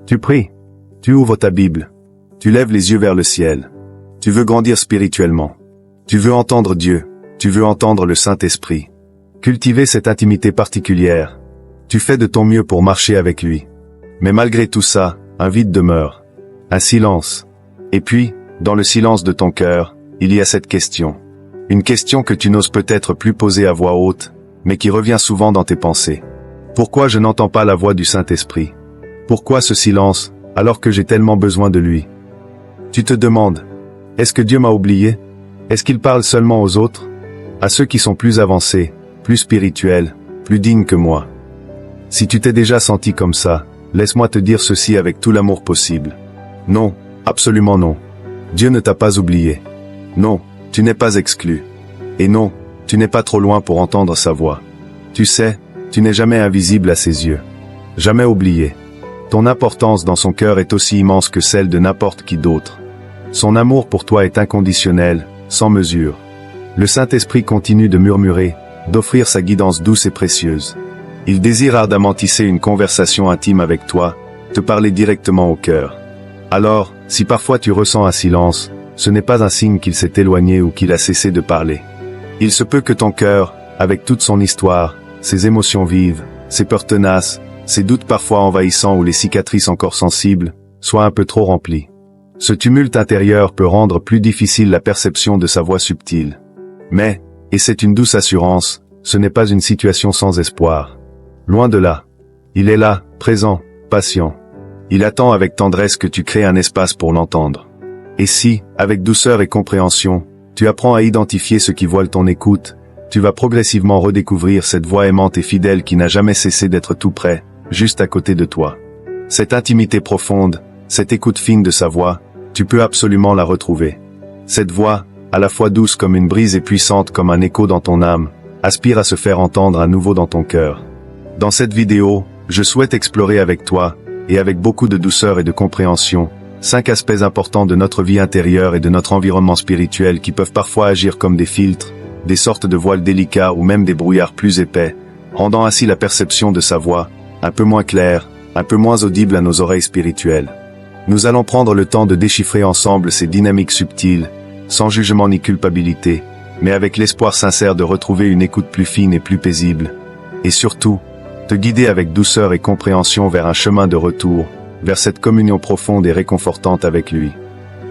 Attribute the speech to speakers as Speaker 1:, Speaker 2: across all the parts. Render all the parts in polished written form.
Speaker 1: Tu pries. Tu ouvres ta Bible. Tu lèves les yeux vers le ciel. Tu veux grandir spirituellement. Tu veux entendre Dieu. Tu veux entendre le Saint-Esprit. Cultiver cette intimité particulière. Tu fais de ton mieux pour marcher avec lui. Mais malgré tout ça, un vide demeure. Un silence. Et puis, dans le silence de ton cœur, il y a cette question. Une question que tu n'oses peut-être plus poser à voix haute, mais qui revient souvent dans tes pensées. Pourquoi je n'entends pas la voix du Saint-Esprit? Pourquoi ce silence, alors que j'ai tellement besoin de lui? Tu te demandes, est-ce que Dieu m'a oublié? Est-ce qu'il parle seulement aux autres? À ceux qui sont plus avancés, plus spirituels, plus dignes que moi? Si tu t'es déjà senti comme ça, laisse-moi te dire ceci avec tout l'amour possible. Non, absolument non. Dieu ne t'a pas oublié. Non, tu n'es pas exclu. Et non, tu n'es pas trop loin pour entendre sa voix. Tu sais, tu n'es jamais invisible à ses yeux. Jamais oublié. Ton importance dans son cœur est aussi immense que celle de n'importe qui d'autre. Son amour pour toi est inconditionnel, sans mesure. Le Saint-Esprit continue de murmurer, d'offrir sa guidance douce et précieuse. Il désire ardemment tisser une conversation intime avec toi, te parler directement au cœur. Alors, si parfois tu ressens un silence, ce n'est pas un signe qu'il s'est éloigné ou qu'il a cessé de parler. Il se peut que ton cœur, avec toute son histoire, ses émotions vives, ses peurs tenaces, ses doutes parfois envahissants ou les cicatrices encore sensibles, soit un peu trop remplis. Ce tumulte intérieur peut rendre plus difficile la perception de sa voix subtile. Mais, et c'est une douce assurance, ce n'est pas une situation sans espoir. Loin de là. Il est là, présent, patient. Il attend avec tendresse que tu crées un espace pour l'entendre. Et si, avec douceur et compréhension, tu apprends à identifier ce qui voile ton écoute, tu vas progressivement redécouvrir cette voix aimante et fidèle qui n'a jamais cessé d'être tout près, juste à côté de toi. Cette intimité profonde, cette écoute fine de sa voix, tu peux absolument la retrouver. Cette voix, à la fois douce comme une brise et puissante comme un écho dans ton âme, aspire à se faire entendre à nouveau dans ton cœur. Dans cette vidéo, je souhaite explorer avec toi, et avec beaucoup de douceur et de compréhension, 5 aspects importants de notre vie intérieure et de notre environnement spirituel qui peuvent parfois agir comme des filtres, des sortes de voiles délicats ou même des brouillards plus épais, rendant ainsi la perception de sa voix un peu moins claire, un peu moins audible à nos oreilles spirituelles. Nous allons prendre le temps de déchiffrer ensemble ces dynamiques subtiles, sans jugement ni culpabilité, mais avec l'espoir sincère de retrouver une écoute plus fine et plus paisible. Et surtout, te guider avec douceur et compréhension vers un chemin de retour, vers cette communion profonde et réconfortante avec lui.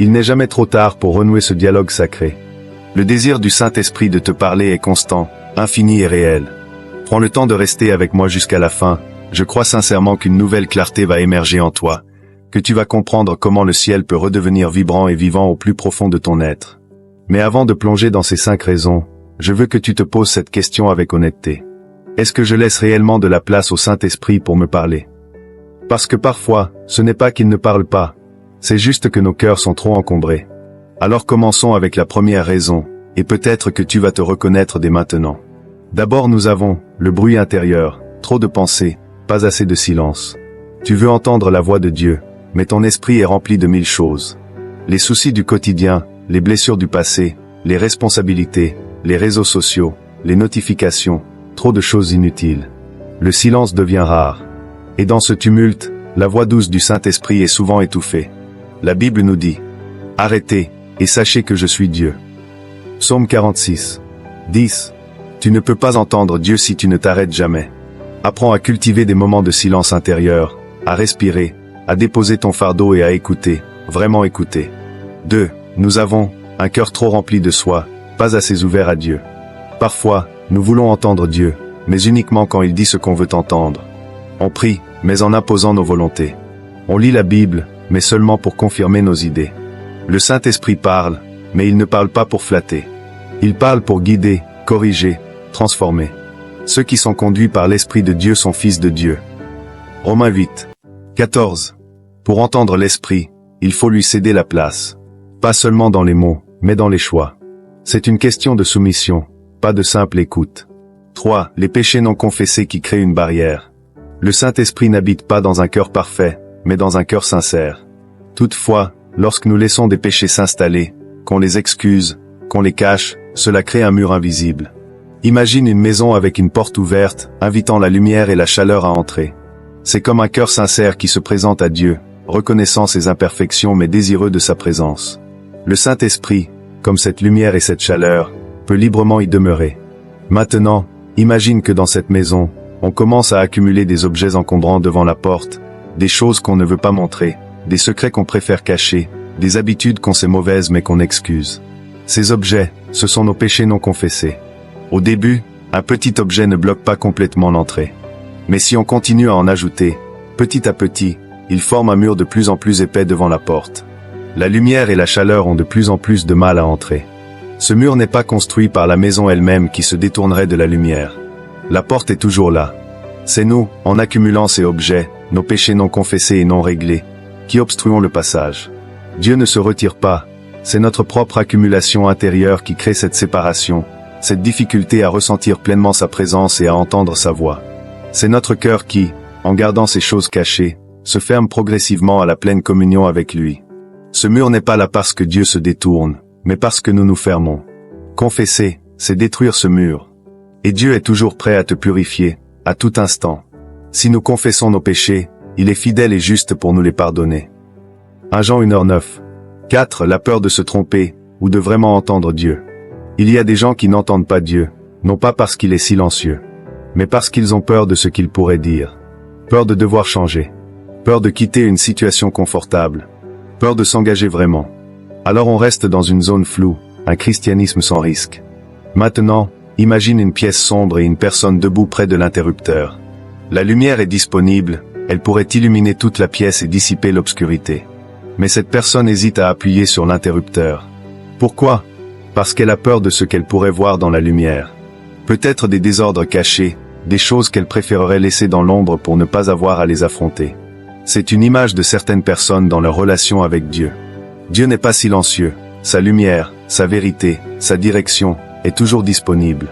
Speaker 1: Il n'est jamais trop tard pour renouer ce dialogue sacré. Le désir du Saint-Esprit de te parler est constant, infini et réel. Prends le temps de rester avec moi jusqu'à la fin, je crois sincèrement qu'une nouvelle clarté va émerger en toi, que tu vas comprendre comment le ciel peut redevenir vibrant et vivant au plus profond de ton être. Mais avant de plonger dans ces 5 raisons, je veux que tu te poses cette question avec honnêteté. Est-ce que je laisse réellement de la place au Saint-Esprit pour me parler? Parce que parfois, ce n'est pas qu'il ne parle pas, c'est juste que nos cœurs sont trop encombrés. Alors commençons avec la première raison, et peut-être que tu vas te reconnaître dès maintenant. D'abord nous avons le bruit intérieur, trop de pensées, pas assez de silence. Tu veux entendre la voix de Dieu, mais ton esprit est rempli de 1000 choses. Les soucis du quotidien, les blessures du passé, les responsabilités, les réseaux sociaux, les notifications, trop de choses inutiles. Le silence devient rare. Et dans ce tumulte, la voix douce du Saint-Esprit est souvent étouffée. La Bible nous dit « Arrêtez, et sachez que je suis Dieu ». Psaume 46. 10. Tu ne peux pas entendre Dieu si tu ne t'arrêtes jamais. Apprends à cultiver des moments de silence intérieur, à respirer, à déposer ton fardeau et à écouter, vraiment écouter. 2. Nous avons un cœur trop rempli de soi, pas assez ouvert à Dieu. Parfois, nous voulons entendre Dieu, mais uniquement quand il dit ce qu'on veut entendre. On prie, mais en imposant nos volontés. On lit la Bible, mais seulement pour confirmer nos idées. Le Saint-Esprit parle, mais il ne parle pas pour flatter. Il parle pour guider, corriger, transformer. Ceux qui sont conduits par l'Esprit de Dieu sont fils de Dieu. Romains 8. 14. Pour entendre l'Esprit, il faut lui céder la place. Pas seulement dans les mots, mais dans les choix. C'est une question de soumission, pas de simple écoute. 3. Les péchés non confessés qui créent une barrière. Le Saint-Esprit n'habite pas dans un cœur parfait, mais dans un cœur sincère. Toutefois, lorsque nous laissons des péchés s'installer, qu'on les excuse, qu'on les cache, cela crée un mur invisible. Imagine une maison avec une porte ouverte, invitant la lumière et la chaleur à entrer. C'est comme un cœur sincère qui se présente à Dieu, reconnaissant ses imperfections mais désireux de sa présence. Le Saint-Esprit, comme cette lumière et cette chaleur, peut librement y demeurer. Maintenant, imagine que dans cette maison, on commence à accumuler des objets encombrants devant la porte, des choses qu'on ne veut pas montrer, des secrets qu'on préfère cacher, des habitudes qu'on sait mauvaises mais qu'on excuse. Ces objets, ce sont nos péchés non confessés. Au début, un petit objet ne bloque pas complètement l'entrée. Mais si on continue à en ajouter, petit à petit, il forme un mur de plus en plus épais devant la porte. La lumière et la chaleur ont de plus en plus de mal à entrer. Ce mur n'est pas construit par la maison elle-même qui se détournerait de la lumière. La porte est toujours là. C'est nous, en accumulant ces objets, nos péchés non confessés et non réglés, qui obstruons le passage. Dieu ne se retire pas, c'est notre propre accumulation intérieure qui crée cette séparation, cette difficulté à ressentir pleinement sa présence et à entendre sa voix. C'est notre cœur qui, en gardant ces choses cachées, se ferme progressivement à la pleine communion avec lui. Ce mur n'est pas là parce que Dieu se détourne, mais parce que nous nous fermons. Confesser, c'est détruire ce mur. Et Dieu est toujours prêt à te purifier, à tout instant. Si nous confessons nos péchés, il est fidèle et juste pour nous les pardonner. 1 Jean 1h9. 4. La peur de se tromper, ou de vraiment entendre Dieu. Il y a des gens qui n'entendent pas Dieu, non pas parce qu'il est silencieux, mais parce qu'ils ont peur de ce qu'il pourrait dire. Peur de devoir changer. Peur de quitter une situation confortable. Peur de s'engager vraiment. Alors on reste dans une zone floue, un christianisme sans risque. Maintenant, imagine une pièce sombre et une personne debout près de l'interrupteur. La lumière est disponible, elle pourrait illuminer toute la pièce et dissiper l'obscurité. Mais cette personne hésite à appuyer sur l'interrupteur. Pourquoi? Parce qu'elle a peur de ce qu'elle pourrait voir dans la lumière. Peut-être des désordres cachés, des choses qu'elle préférerait laisser dans l'ombre pour ne pas avoir à les affronter. C'est une image de certaines personnes dans leur relation avec Dieu. Dieu n'est pas silencieux, sa lumière, sa vérité, sa direction, est toujours disponible.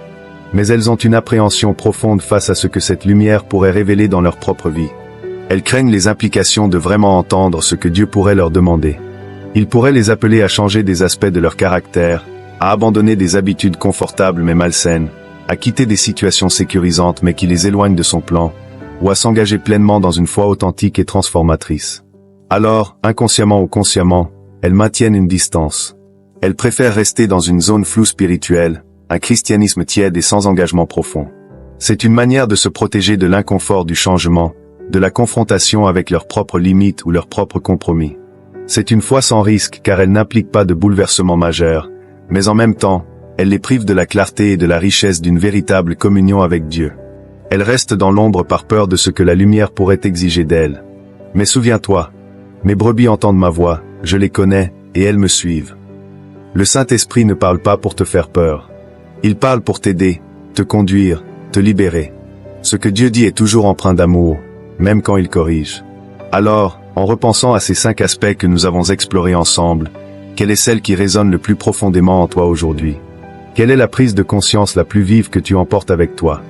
Speaker 1: Mais elles ont une appréhension profonde face à ce que cette lumière pourrait révéler dans leur propre vie. Elles craignent les implications de vraiment entendre ce que Dieu pourrait leur demander. Il pourrait les appeler à changer des aspects de leur caractère, à abandonner des habitudes confortables mais malsaines, à quitter des situations sécurisantes mais qui les éloignent de son plan, ou à s'engager pleinement dans une foi authentique et transformatrice. Alors, inconsciemment ou consciemment, elles maintiennent une distance. Elles préfèrent rester dans une zone floue spirituelle, un christianisme tiède et sans engagement profond. C'est une manière de se protéger de l'inconfort du changement, de la confrontation avec leurs propres limites ou leurs propres compromis. C'est une foi sans risque car elle n'implique pas de bouleversement majeur, mais en même temps, elle les prive de la clarté et de la richesse d'une véritable communion avec Dieu. Elles restent dans l'ombre par peur de ce que la lumière pourrait exiger d'elles. Mais souviens-toi, mes brebis entendent ma voix, je les connais, et elles me suivent. Le Saint-Esprit ne parle pas pour te faire peur. Il parle pour t'aider, te conduire, te libérer. Ce que Dieu dit est toujours empreint d'amour, même quand il corrige. Alors, en repensant à ces 5 aspects que nous avons explorés ensemble, quelle est celle qui résonne le plus profondément en toi aujourd'hui? Quelle est la prise de conscience la plus vive que tu emportes avec toi?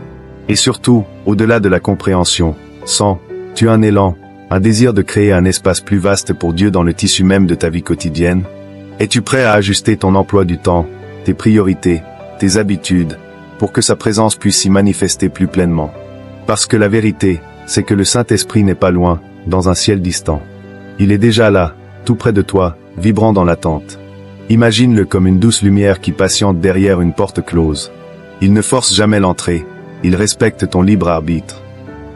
Speaker 1: Et surtout, au-delà de la compréhension, sens-tu un élan, un désir de créer un espace plus vaste pour Dieu dans le tissu même de ta vie quotidienne? Es-tu prêt à ajuster ton emploi du temps, tes priorités, tes habitudes, pour que sa présence puisse s'y manifester plus pleinement? Parce que la vérité, c'est que le Saint-Esprit n'est pas loin, dans un ciel distant. Il est déjà là, tout près de toi, vibrant dans l'attente. Imagine-le comme une douce lumière qui patiente derrière une porte close. Il ne force jamais l'entrée, il respecte ton libre arbitre.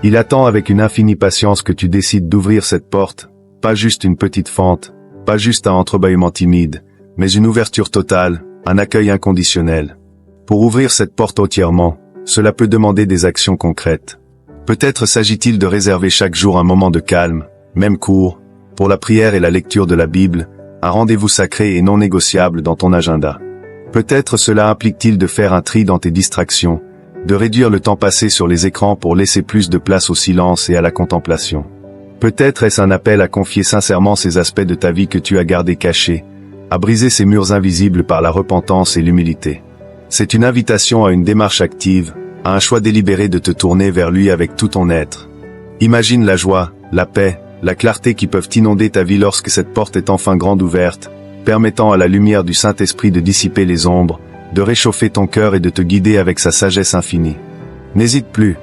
Speaker 1: Il attend avec une infinie patience que tu décides d'ouvrir cette porte, pas juste une petite fente, pas juste un entrebâillement timide, mais une ouverture totale, un accueil inconditionnel. Pour ouvrir cette porte entièrement, cela peut demander des actions concrètes. Peut-être s'agit-il de réserver chaque jour un moment de calme, même court, pour la prière et la lecture de la Bible, un rendez-vous sacré et non négociable dans ton agenda. Peut-être cela implique-t-il de faire un tri dans tes distractions, de réduire le temps passé sur les écrans pour laisser plus de place au silence et à la contemplation. Peut-être est-ce un appel à confier sincèrement ces aspects de ta vie que tu as gardés cachés, à briser ces murs invisibles par la repentance et l'humilité. C'est une invitation à une démarche active, à un choix délibéré de te tourner vers lui avec tout ton être. Imagine la joie, la paix, la clarté qui peuvent inonder ta vie lorsque cette porte est enfin grande ouverte, permettant à la lumière du Saint-Esprit de dissiper les ombres, de réchauffer ton cœur et de te guider avec sa sagesse infinie. N'hésite plus.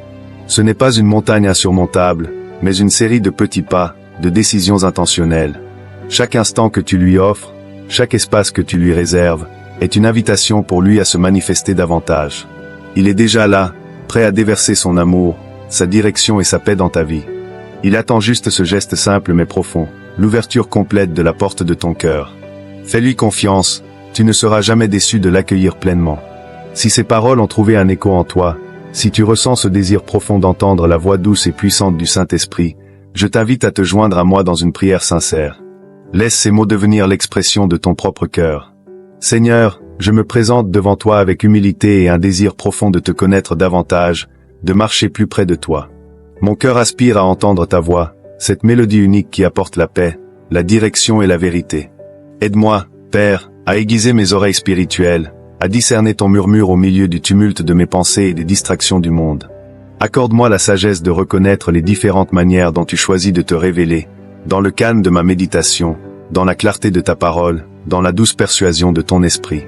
Speaker 1: Ce n'est pas une montagne insurmontable, mais une série de petits pas, de décisions intentionnelles. Chaque instant que tu lui offres, chaque espace que tu lui réserves, est une invitation pour lui à se manifester davantage. Il est déjà là, prêt à déverser son amour, sa direction et sa paix dans ta vie. Il attend juste ce geste simple mais profond, l'ouverture complète de la porte de ton cœur. Fais-lui confiance, tu ne seras jamais déçu de l'accueillir pleinement. Si ces paroles ont trouvé un écho en toi, si tu ressens ce désir profond d'entendre la voix douce et puissante du Saint-Esprit, je t'invite à te joindre à moi dans une prière sincère. Laisse ces mots devenir l'expression de ton propre cœur. Seigneur, je me présente devant toi avec humilité et un désir profond de te connaître davantage, de marcher plus près de toi. Mon cœur aspire à entendre ta voix, cette mélodie unique qui apporte la paix, la direction et la vérité. Aide-moi, Père, à aiguiser mes oreilles spirituelles, à discerner ton murmure au milieu du tumulte de mes pensées et des distractions du monde. Accorde-moi la sagesse de reconnaître les différentes manières dont tu choisis de te révéler, dans le calme de ma méditation, dans la clarté de ta parole, dans la douce persuasion de ton esprit.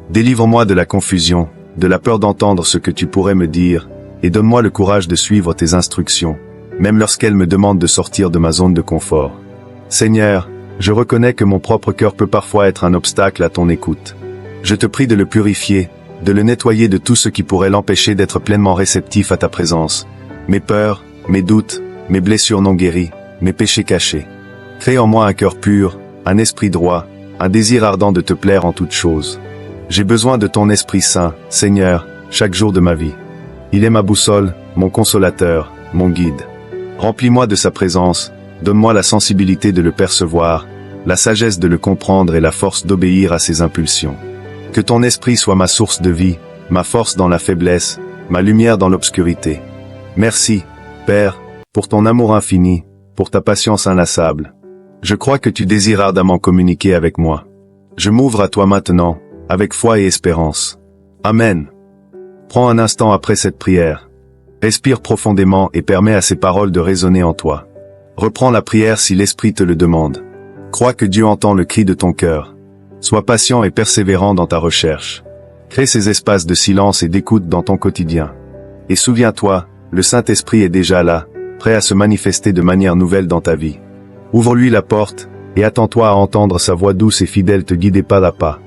Speaker 1: Délivre-moi de la confusion, de la peur d'entendre ce que tu pourrais me dire, et donne-moi le courage de suivre tes instructions, même lorsqu'elles me demandent de sortir de ma zone de confort. Seigneur, je reconnais que mon propre cœur peut parfois être un obstacle à ton écoute. Je te prie de le purifier, de le nettoyer de tout ce qui pourrait l'empêcher d'être pleinement réceptif à ta présence. Mes peurs, mes doutes, mes blessures non guéries, mes péchés cachés. Crée en moi un cœur pur, un esprit droit, un désir ardent de te plaire en toutes choses. J'ai besoin de ton Esprit Saint, Seigneur, chaque jour de ma vie. Il est ma boussole, mon consolateur, mon guide. Remplis-moi de sa présence, donne-moi la sensibilité de le percevoir, la sagesse de le comprendre et la force d'obéir à ses impulsions. Que ton esprit soit ma source de vie, ma force dans la faiblesse, ma lumière dans l'obscurité. Merci, Père, pour ton amour infini, pour ta patience inlassable. Je crois que tu désires ardemment communiquer avec moi. Je m'ouvre à toi maintenant, avec foi et espérance. Amen. Prends un instant après cette prière. Respire profondément et permets à ces paroles de résonner en toi. Reprends la prière si l'Esprit te le demande. Crois que Dieu entend le cri de ton cœur. Sois patient et persévérant dans ta recherche. Crée ces espaces de silence et d'écoute dans ton quotidien. Et souviens-toi, le Saint-Esprit est déjà là, prêt à se manifester de manière nouvelle dans ta vie. Ouvre-lui la porte, et attends-toi à entendre sa voix douce et fidèle te guider pas à pas.